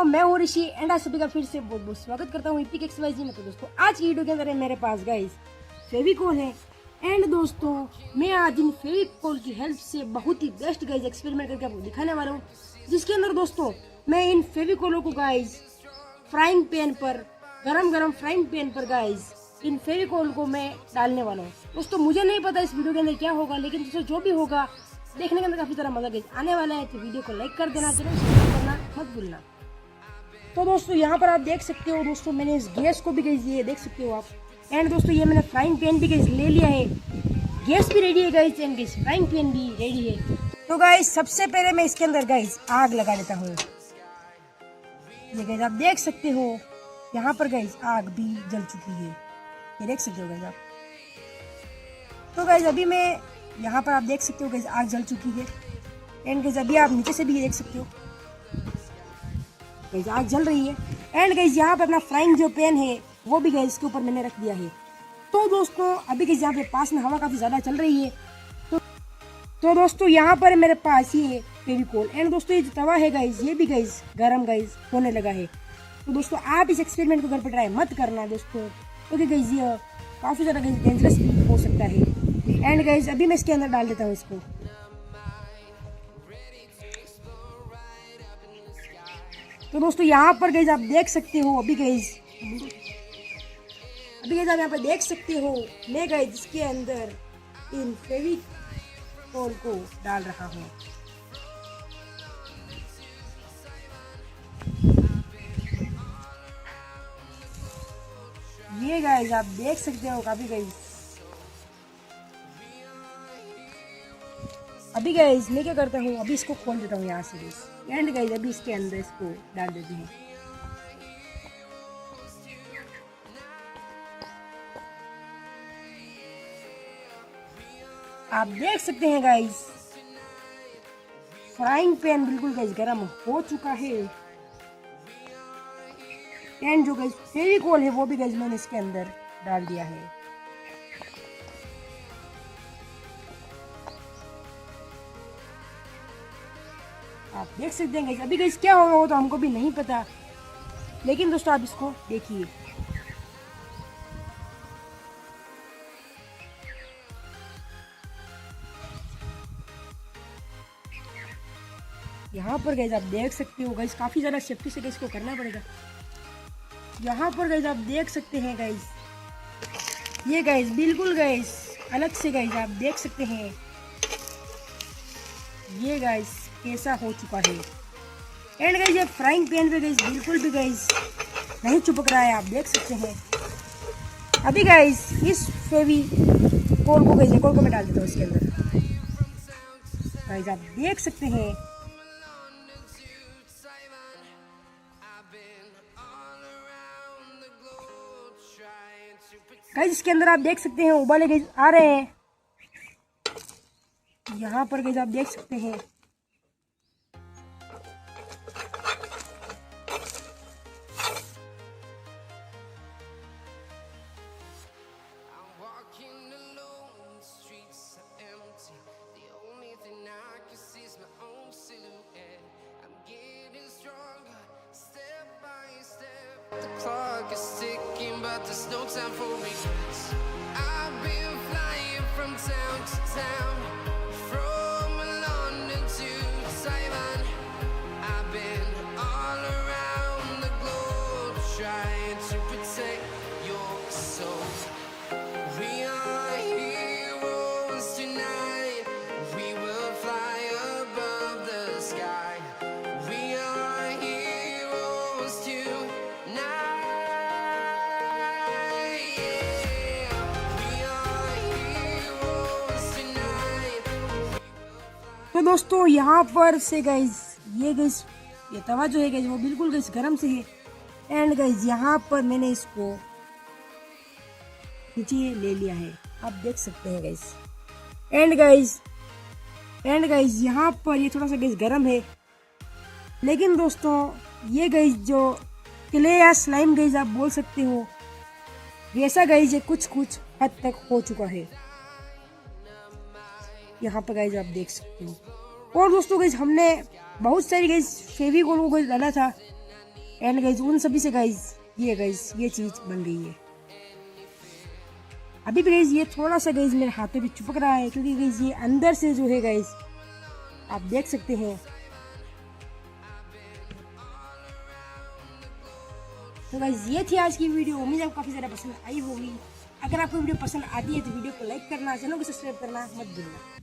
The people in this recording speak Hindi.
मैं हूँ ऋषि एंड आप सभी का फिर से बहुत बहुत स्वागत करता हूँ ईपिक एक्सवाईजी में। तो दोस्तों आज की वीडियो के अंदर मेरे पास गाइस फेविकोल है एंड दोस्तों मैं आज इन फेविकोल की हेल्प से बहुत ही बेस्ट गाइस एक्सपेरिमेंट करके आपको दिखाने वाला हूँ, जिसके अंदर दोस्तों मैं इन फेविकोलों को गाइस फ्राइंग पैन पर गरम फ्राइंग पैन पर गाइस इन फेविकोल को मैं डालने वाला हूँ। दोस्तों मुझे नहीं पता इस वीडियो के अंदर क्या होगा, लेकिन दोस्तों जो भी होगा देखने के अंदर काफी सारा मजा आने वाला है। तो वीडियो को लाइक कर देना, चैनल सब्सक्राइब करना मत भूलना। तो दोस्तों यहाँ पर आप देख सकते हो दोस्तों मैंने इस गैस को भी गाइस ये देख सकते हो आप, एंड दोस्तों ये मैंने फ्राइंग पैन भी गाइस ले लिया है, गैस भी रेडी है guys and guys frying pan भी रेडी है। तो गाइस सबसे पहले मैं इसके अंदर गाइस आग लगा देता हूँ। ये गाइस आप देख सकते हो यहाँ पर गाइस आग भी जल चुकी है, ये देख सकते हो गाइस आप। तो गाइस अभी मैं यहाँ पर आप देख सकते हो गाइस आग जल चुकी है एंड गाइस अभी आप नीचे से भी देख सकते हो गाइस आग जल रही है। एंड गाइस यहाँ पे अपना फ्राइंग जो पैन है वो भी गाइस इसके ऊपर मैंने रख दिया है। तो दोस्तों अभी गाइस यहाँ पे पास में हवा काफी ज्यादा चल रही है। तो दोस्तों यहाँ पर मेरे पास ये फेविकोल एंड दोस्तों ये जो तवा है गाइस ये भी गाइस गरम गाइस होने लगा है। तो दोस्तों आप इस एक्सपेरिमेंट को घर पर ट्राई मत करना दोस्तों, क्योंकि गाइस ये काफी ज्यादा गाइस डेंजरस भी हो सकता है। एंड गाइस अभी मैं इसके अंदर डाल देता हूँ इसको। तो दोस्तों यहाँ पर गाइस आप देख सकते हो अभी गाइस आप यहाँ पर देख सकते हो मैं गाइस इसके अंदर इन फेविकोल को डाल रहा हूँ। ये गाइस आप देख सकते हो काफी गाइस अभी गाइस मैं क्या करता हूँ, अभी इसको खोल देता हूँ यहाँ से गाइस एंड गाइस अभी इसके अंदर इसको डाल देते हैं। आप देख सकते हैं गाइस फ्राइंग पैन बिल्कुल गाइस गरम हो चुका है एंड जो गाइस फेविकोल है वो भी गाइस मैंने इसके अंदर डाल दिया है। आप देख सकते हैं गाइस अभी गाइस क्या होगा वो तो हमको भी नहीं पता, लेकिन दोस्तों आप इसको देखिए। यहाँ पर गाइस आप देख सकते हो गाइस काफी ज्यादा सेफ्टी से गाइस को करना पड़ेगा। यहाँ पर गाइस आप देख सकते हैं गाइस ये गाइस बिल्कुल गाइस अलग से गाइस आप देख सकते हैं ये गाइस कैसा हो चुका है। एंड गाइस ये फ्राइंग पैन पे गाइस बिल्कुल भी गाइस नहीं चिपक रहा है, आप देख सकते हैं। अभी गाइस इस फेविकोल को गाइस को मैं डाल देता हूँ इसके अंदर। गाइस आप देख सकते हैं गाइस इसके अंदर आप देख सकते हैं उबाले गाइस आ रहे हैं। यहाँ पर गाइस आप देख सकते हैं The clock is ticking, but there's no time for regrets. I've been flying from town to town, from London to Taiwan. I've been all around the globe trying to protect your soul. We are heroes tonight. We will fly above the sky. We are heroes tonight. तो दोस्तों यहाँ पर से गाइस ये तवा जो है गाइस वो बिल्कुल गाइस गरम से है एंड गाइस यहाँ पर मैंने इसको नीचे ले लिया है, आप देख सकते हैं गाइस। एंड गाइस यहाँ पर ये थोड़ा सा गाइस गरम है, लेकिन दोस्तों ये गाइस जो क्ले या स्लाइम गाइस आप बोल सकते हो वैसा गाइस ये कुछ हद तक हो चुका है। यहाँ पर गाइस आप देख सकते हो। और दोस्तों गाइस हमने बहुत सारी गाइस फेविकोल को डाला था एंड गाइज उन सभी से गाइज ये चीज बन गई है। अभी भी गाइज ये थोड़ा सा गाइज मेरे हाथों पे चिपक रहा है, क्योंकि गाइज ये अंदर से जो है गाइज आप देख सकते हैं। तो गाइज ये थी आज की वीडियो, उम्मीद आपको काफी ज्यादा पसंद आई होगी। अगर आपको वीडियो पसंद आती है तो वीडियो को लाइक करना, चैनल को सब्सक्राइब करना मत भूलना।